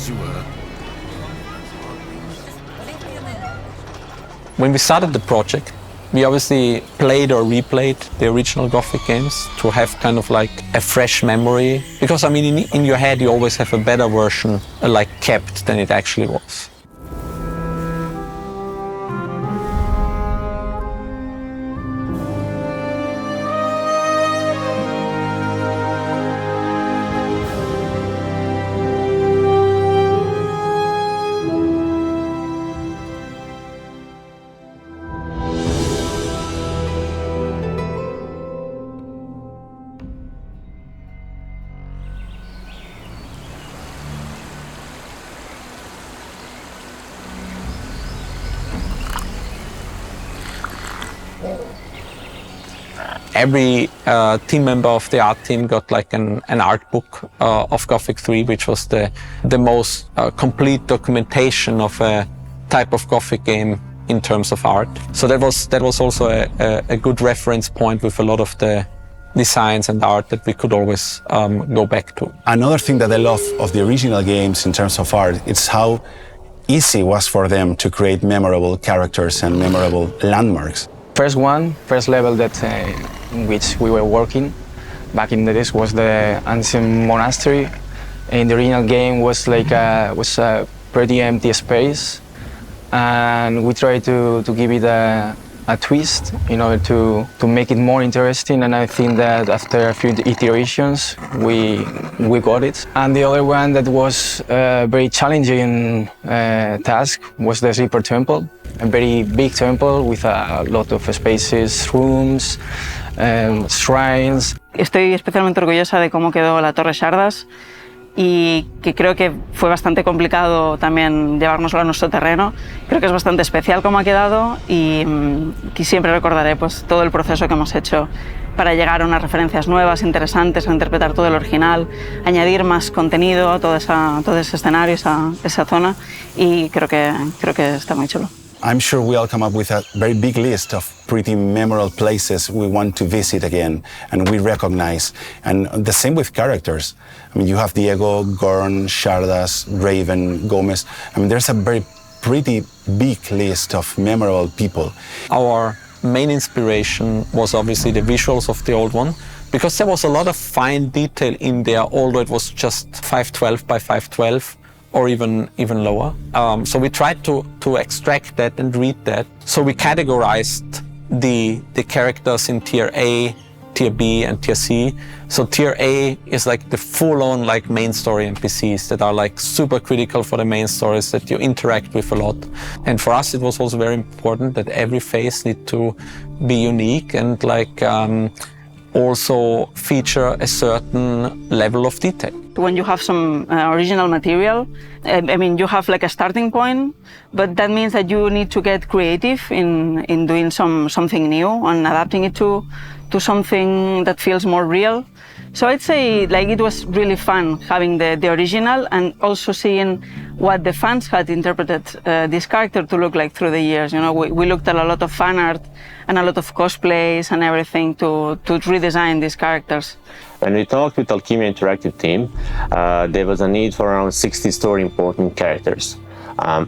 as you were. When we started the project, we obviously played or replayed the original Gothic games to have kind of like a fresh memory. Because I mean, in your head, you always have a better version like kept than it actually was. Every team member of the art team got like an art book of Gothic 3, which was the most complete documentation of a type of Gothic game in terms of art. So that was also a good reference point with a lot of the designs and art that we could always go back to. Another thing that I love of the original games in terms of art, it's how easy it was for them to create memorable characters and memorable landmarks. First level that in which we were working back in the days was the ancient monastery. In the original game was like was a pretty empty space, and we tried to give it a twist in order to make it more interesting. And I think that after a few iterations we got it. And the other one that was a very challenging task was the Sleeper Temple. A very big temple with a lot of spaces, rooms, shrines. Estoy especialmente orgullosa de cómo quedó la Torre Shardas y que creo que fue bastante complicado también llevárnoslo a nuestro terreno. Creo que es bastante especial cómo ha quedado y que siempre recordaré pues, todo el proceso que hemos hecho para llegar a unas referencias nuevas, interesantes, a interpretar todo el original, añadir más contenido a todo ese escenario, esa zona, y creo que está muy chulo. I'm sure we all come up with a very big list of pretty memorable places we want to visit again and we recognize. And the same with characters. I mean, you have Diego, Gorn, Shardas, Raven, Gomez. I mean, there's a very pretty big list of memorable people. Our main inspiration was obviously the visuals of the old one, because there was a lot of fine detail in there, although it was just 512 by 512. Or even lower. So we tried to extract that and read that. So we categorized the characters in tier A, tier B, and tier C. So tier A is like the full-on like main story NPCs that are like super critical for the main stories that you interact with a lot. And for us, it was also very important that every phase need to be unique and like also feature a certain level of detail. When you have some original material, I mean, you have like a starting point, but that means that you need to get creative in doing something new and adapting it to something that feels more real. So I'd say like it was really fun having the original and also seeing what the fans had interpreted this character to look like through the years. You know, we looked at a lot of fan art and a lot of cosplays and everything to redesign these characters. When we talked with Alkimia Interactive team, there was a need for around 60 story important characters.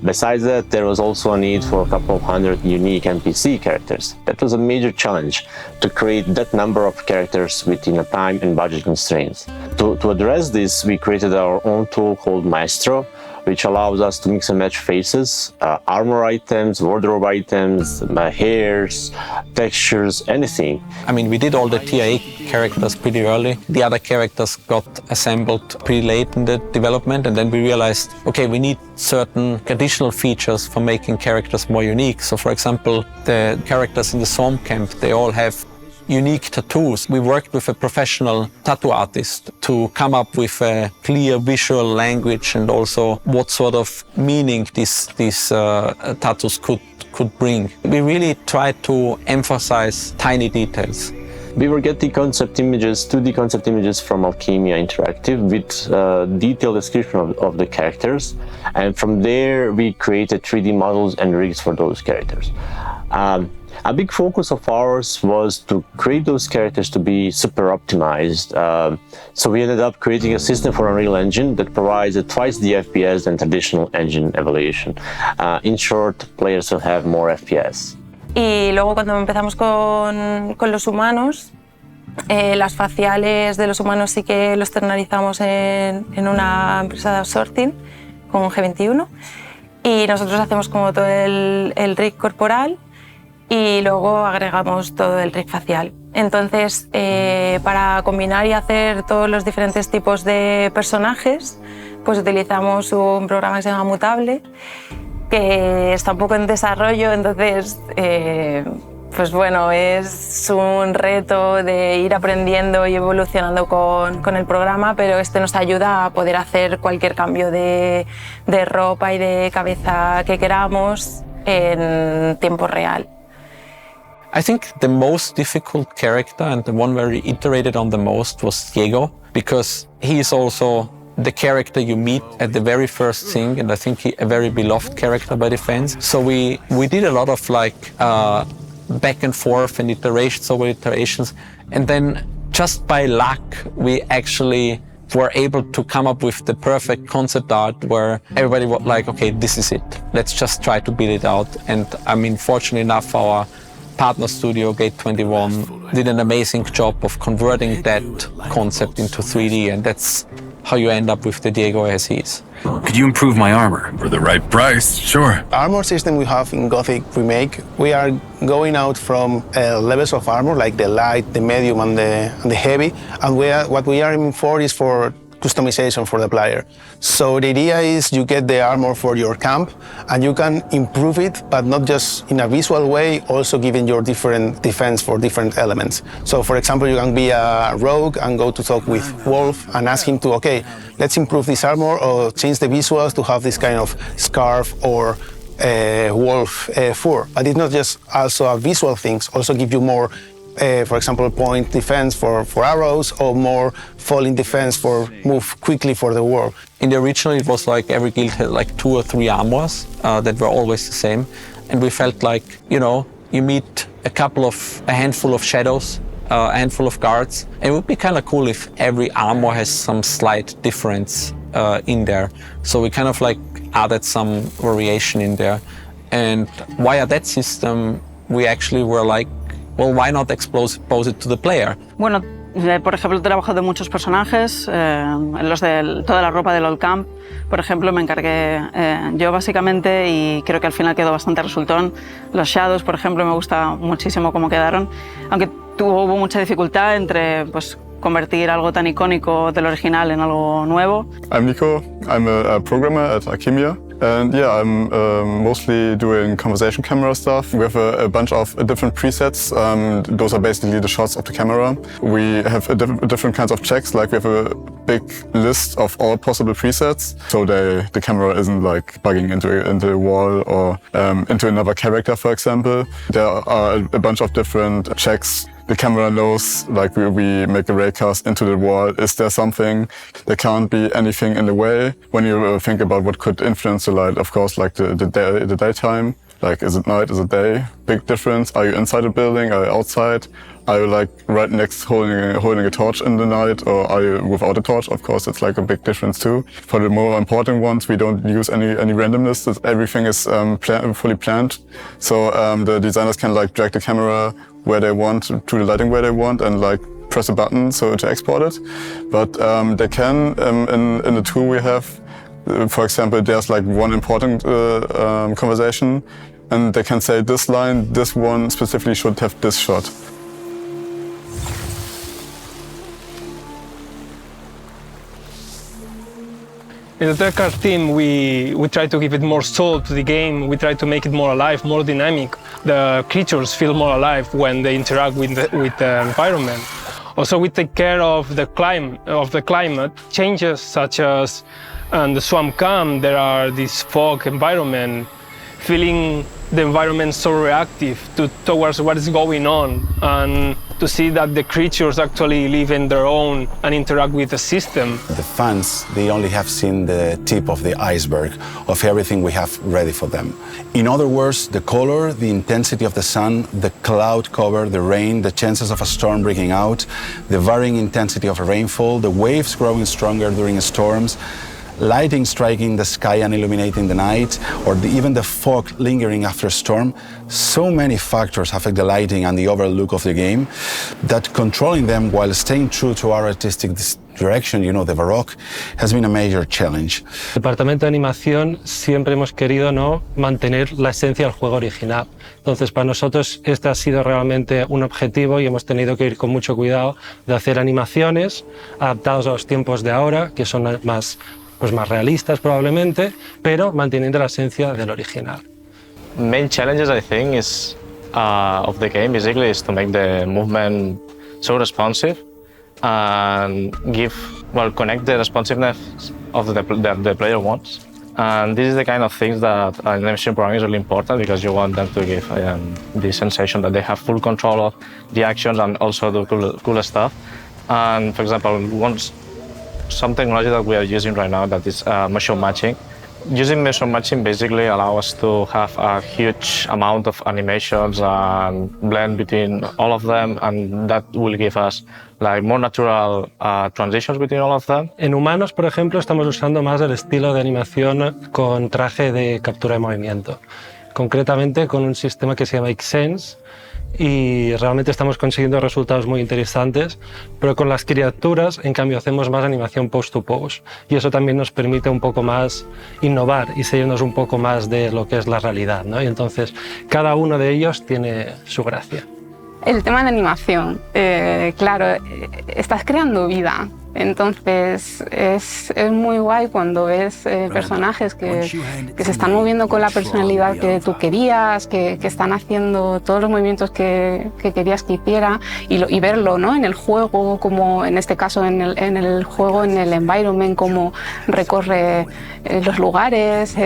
Besides that, there was also a need for a couple of hundred unique NPC characters. That was a major challenge, to create that number of characters within a time and budget constraints. To address this, we created our own tool called Maestro, which allows us to mix and match faces, armor items, wardrobe items, hairs, textures, anything. I mean, we did all the tier A characters pretty early. The other characters got assembled pretty late in the development, and then we realized, okay, we need certain additional features for making characters more unique. So for example, the characters in the Storm Camp, they all have unique tattoos. We worked with a professional tattoo artist to come up with a clear visual language and also what sort of meaning these tattoos could bring. We really tried to emphasize tiny details. We were getting concept images, 2D concept images from Alkimia Interactive with detailed description of the characters, and from there we created 3D models and rigs for those characters. A big focus of ours was to create those characters to be super optimized. So we ended up creating a system for Unreal Engine that provides twice the FPS than traditional engine evaluation. In short, players will have more FPS. Y luego cuando empezamos con los humanos, las faciales de los humanos sí que los externalizamos en una empresa de outsourcing con G21 y nosotros hacemos como todo el rig corporal y luego agregamos todo el rig facial. Entonces, para combinar y hacer todos los diferentes tipos de personajes, pues utilizamos un programa que se llama Mutable, que está un poco en desarrollo, entonces pues bueno, es un reto de ir aprendiendo y evolucionando con el programa, pero este nos ayuda a poder hacer cualquier cambio de ropa y de cabeza que queramos en tiempo real. I think the most difficult character and the one where we iterated on the most was Diego, because he is also the character you meet at the very first thing, and I think a very beloved character by the fans. So we did a lot of back and forth and iterations over iterations, and then just by luck we actually were able to come up with the perfect concept art where everybody was like, okay, this is it, let's just try to build it out. And I mean, fortunately enough, our partner studio, Gate 21, did an amazing job of converting that concept into 3D, and that's how you end up with the Diego as he is. Could you improve my armor? For the right price, sure. Armor system we have in Gothic Remake, we are going out from levels of armor like the light, the medium and the heavy, and what we are aiming for is for customization for the player. So the idea is you get the armor for your camp and you can improve it, but not just in a visual way, also giving your different defense for different elements. So for example, you can be a rogue and go to talk with Wolf and ask him to, okay, let's improve this armor or change the visuals to have this kind of scarf or wolf fur. But it's not just also a visual things, also give you more for example, point defense for arrows, or more falling defense for move quickly for the war. In the original, it was like every guild had like 2 or 3 armors that were always the same. And we felt like, you know, you meet a handful of shadows, a handful of guards. And it would be kind of cool if every armor has some slight difference in there. So we kind of like added some variation in there. And via that system, we actually were like, well, why not expose it to the player? Bueno, por ejemplo, he trabajado de muchos personajes, los de toda la ropa del Old Camp, por ejemplo, me encargué yo básicamente y creo que al final quedó bastante resultón. Los Shadows, por ejemplo, me gusta muchísimo cómo quedaron, aunque hubo mucha dificultad entre pues, convertir algo tan icónico del original en algo nuevo. I'm Nico, I'm a programmer at Alkimia. And yeah, I'm mostly doing conversation camera stuff. We have a bunch of different presets. Those are basically the shots of the camera. We have different kinds of checks, like we have a big list of all possible presets. So the camera isn't like bugging into a wall or into another character, for example. There are a bunch of different checks. The camera knows, like we make a raycast into the wall. Is there something? There can't be anything in the way. When you think about what could influence the light, of course, like the daytime. Like, is it night, is it day? Big difference. Are you inside a building? Are you outside? Are you like right next holding a torch in the night, or are you without a torch? Of course, it's like a big difference too. For the more important ones, we don't use any randomness. Everything is fully planned. So the designers can like drag the camera where they want, to the lighting where they want, and like press a button so to export it. But they can, in the tool we have, for example, there's like one important conversation, and they can say this line, this one specifically should have this shot. In the third card team, we try to give it more soul to the game. We try to make it more alive, more dynamic. The creatures feel more alive when they interact with the environment. Also, we take care of the climate changes, such as in the swamp camp, there are this fog environment. feeling the environment so reactive towards what is going on, and to see that the creatures actually live in their own and interact with the system. The fans, they only have seen the tip of the iceberg of everything we have ready for them. In other words, the color, the intensity of the sun, the cloud cover, the rain, the chances of a storm breaking out, the varying intensity of a rainfall, the waves growing stronger during storms, lighting striking the sky and illuminating the night, or even the fog lingering after a storm. So many factors affect the lighting and the overall look of the game that controlling them while staying true to our artistic direction, you know, the Baroque, has been a major challenge. El departamento de animación siempre hemos querido mantener la esencia del juego original. Entonces, para nosotros este ha sido realmente un objetivo y hemos tenido que ir con mucho cuidado de hacer animaciones adaptadas a los tiempos de ahora, que son más realistas probablemente, pero manteniendo la esencia del original. Main challenges, I think, is of the game basically is to make the movement so responsive and connect the responsiveness of the player wants. And this is the kind of things that animation programming is really important, because you want them to give the sensation that they have full control of the actions and also do cool stuff. And for example, some technology that we are using right now that is motion matching. Using motion matching basically allows us to have a huge amount of animations and blend between all of them, and that will give us more natural transitions between all of them. En humanos, por ejemplo, estamos usando más el estilo de animación con traje de captura de movimiento, concretamente con un sistema que se llama Xsense, y realmente estamos consiguiendo resultados muy interesantes, pero con las criaturas, en cambio, hacemos más animación post-to-pose, y eso también nos permite un poco más innovar y salirnos un poco más de lo que es la realidad, ¿no? Y entonces cada uno de ellos tiene su gracia. El tema de animación, claro, estás creando vida, entonces es muy guay cuando ves personajes que se están moviendo con la personalidad que tú querías, que están haciendo todos los movimientos que querías que hiciera, y verlo, ¿no? En el juego, como en este caso en el juego, en el environment, cómo recorre los lugares.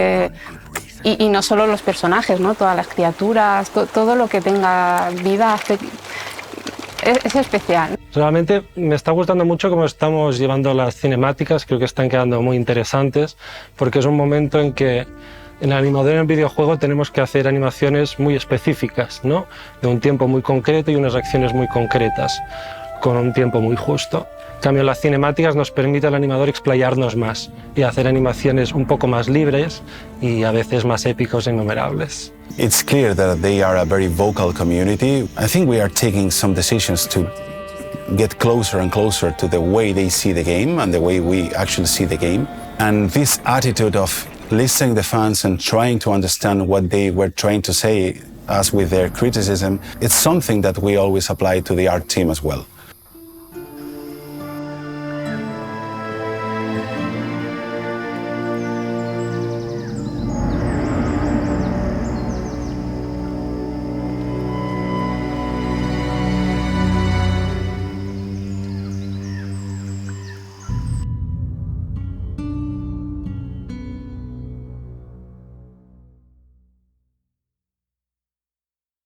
Y no solo los personajes, ¿no? Todas las criaturas, todo lo que tenga vida es especial. Realmente me está gustando mucho cómo estamos llevando las cinemáticas, creo que están quedando muy interesantes, porque es un momento en que en el animador en el videojuego tenemos que hacer animaciones muy específicas, ¿no? De un tiempo muy concreto y unas acciones muy concretas, con un tiempo muy justo. En cambio, las cinemáticas nos permite al animador explayarnos más y hacer animaciones un poco más libres y a veces más épicos e innumerables. It's clear that they are a very vocal community. I think we are taking some decisions to get closer and closer to the way they see the game and the way we actually see the game. And this attitude of listening to the fans and trying to understand what they were trying to say, as with their criticism, it's something that we always apply to the art team as well.